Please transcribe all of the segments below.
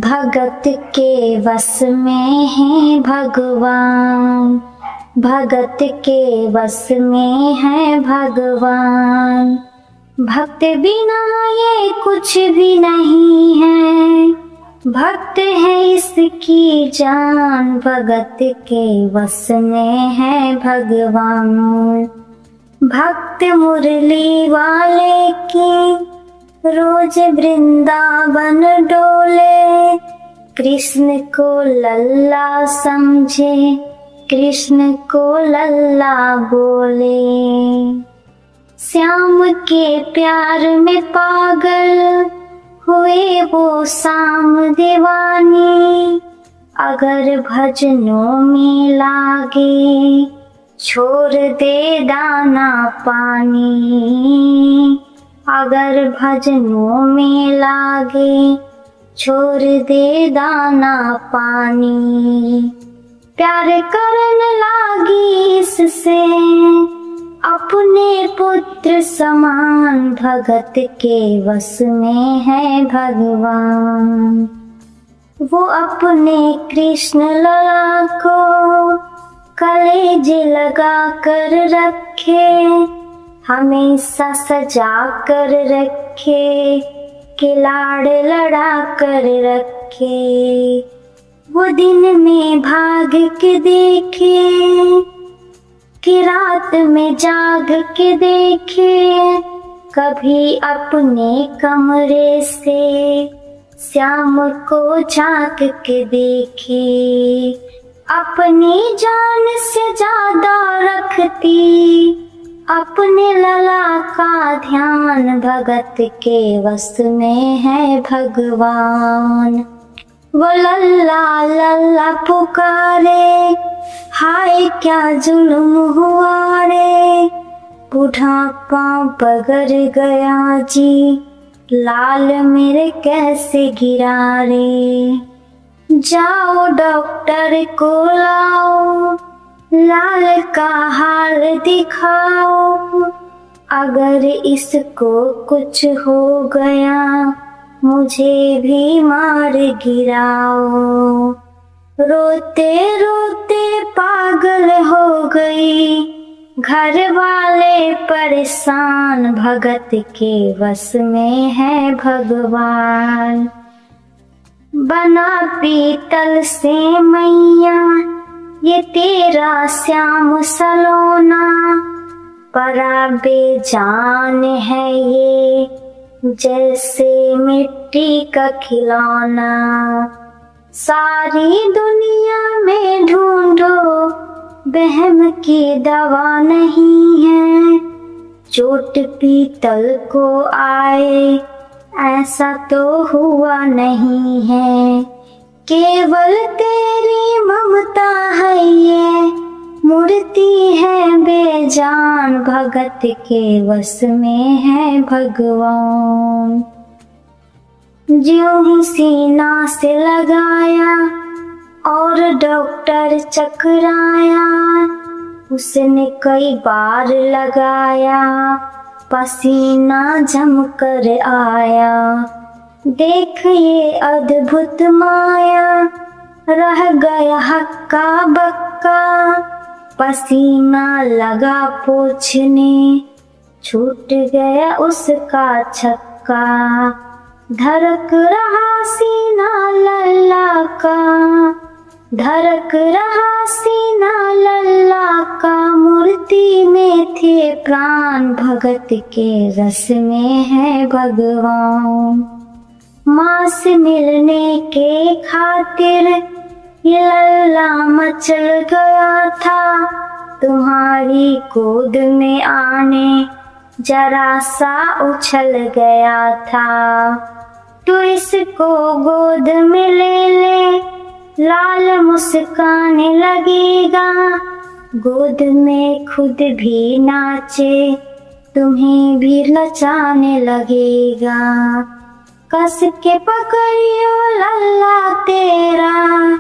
भगत के वश में है भगवान, भगत के वश में है भगवान। भक्त बिना ये कुछ भी नहीं है, भक्त है इसकी जान, भगत के वश में है भगवान। भक्त मुरली वाले की रोज वृंदावन डोले, कृष्ण को लल्ला समझे, कृष्ण को लल्ला बोले। श्याम के प्यार में पागल हुए वो शाम दीवानी, अगर भजनों में लागे छोड़ दे दाना पानी, अगर भजनों में लागे छोड़ दे दाना पानी। प्यार करने लागी इससे अपने पुत्र समान, भगत के वश में है भगवान। वो अपने कृष्ण लला को कलेजे लगा कर रखे, हमेशा सजा कर रखे, कि लाड़ लड़ा कर रखे। वो दिन में भाग के देखे, कि रात में जाग के देखे, कभी अपने कमरे से श्याम को झांक के देखे। अपनी जान से ज्यादा रखती अपने लला का ध्यान, भगत के वश में है भगवान। वो लल्ला लल्ला पुकारे, हाय क्या जुल्म हुआ रे, बुढ़ापा बगर गया जी, लाल मेरे कैसे गिरा रे। जाओ डॉक्टर को लाओ, लाल का हाल दिखाओ, अगर इसको कुछ हो गया मुझे भी मार गिराओ। रोते रोते पागल हो गई, घर वाले परेशान, भगत के वश में है भगवान। बना पीतल से मैया ये तेरा श्याम सलोना, परा बेजान है ये जैसे मिट्टी का खिलौना। सारी दुनिया में ढूंढो वहम की दवा नहीं है, चोट पीतल को आए ऐसा तो हुआ नहीं है। केवल तेरी ममता है ये मूर्ति है बेजान, भगत के वश में है भगवान। ज्यों ही सीना से लगाया और डॉक्टर चकराया, उसने कई बार लगाया, पसीना जम कर आया। देख ये अद्भुत माया, रह गया हक्का बक्का, पसीना लगा पोंछने, छूट गया उसका छक्का। धड़क रहा सीना लल्ला का, धड़क रहा सीना लल्ला का, मूर्ति में थे प्राण, भगत के रस में है भगवान। माँ से मिलने के खातिर ये लल्ला मचल गया था, तुम्हारी गोद में आने जरा सा उछल गया था। तू इसको गोद में ले ले, लाल मुस्काने लगेगा, गोद में खुद भी नाचे, तुम्हें भी लचाने लगेगा। कस के पकड़ियो लल्ला तेरा,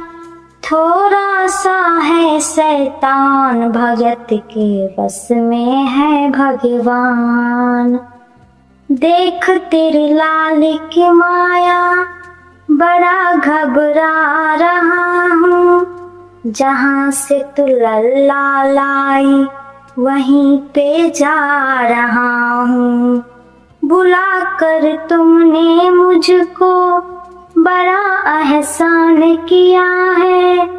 थोड़ा सा है शैतान, भगत के बस में है भगवान। देख तेरी लाल की माया, बड़ा घबरा रहा हूँ, जहाँ से तू लल्ला लाई वहीं पे जा रहा हूँ। बुला कर तुमने मुझको बड़ा एहसान किया है,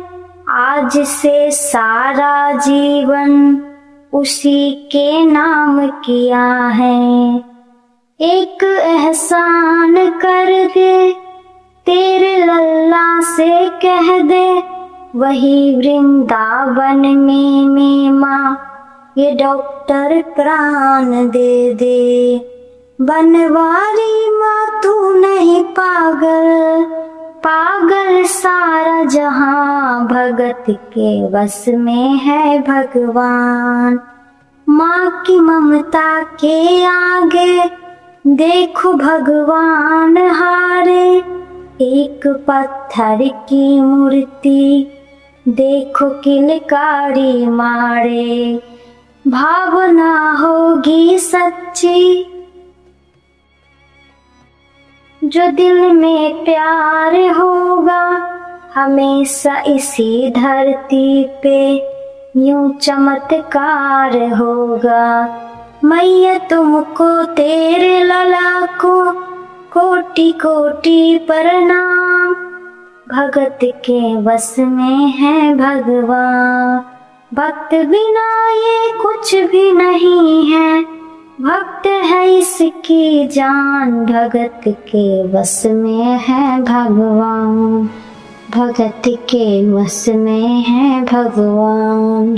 आज से सारा जीवन उसी के नाम किया है। एक एहसान कर दे, तेरे लल्ला से कह दे, वही वृंदावन में माँ ये डॉक्टर प्राण दे दे। बनवारी माँ तू नहीं पागल, पागल सारा जहां, भगत के बस में है भगवान। माँ की ममता के आगे देखो भगवान हारे, एक पत्थर की मूर्ति देखो किलकारी मारे। भावना होगी सच्ची जो दिल में प्यार होगा, हमेशा इसी धरती पे यूं चमत्कार होगा। मैया तुमको तेरे लला को कोटि कोटि प्रणाम, भगत के बस में है भगवान। भक्त बिना ये कुछ भी नहीं है, भक्त है इसकी जान, भगत के बस में है भगवान, भगत के बस में है भगवान।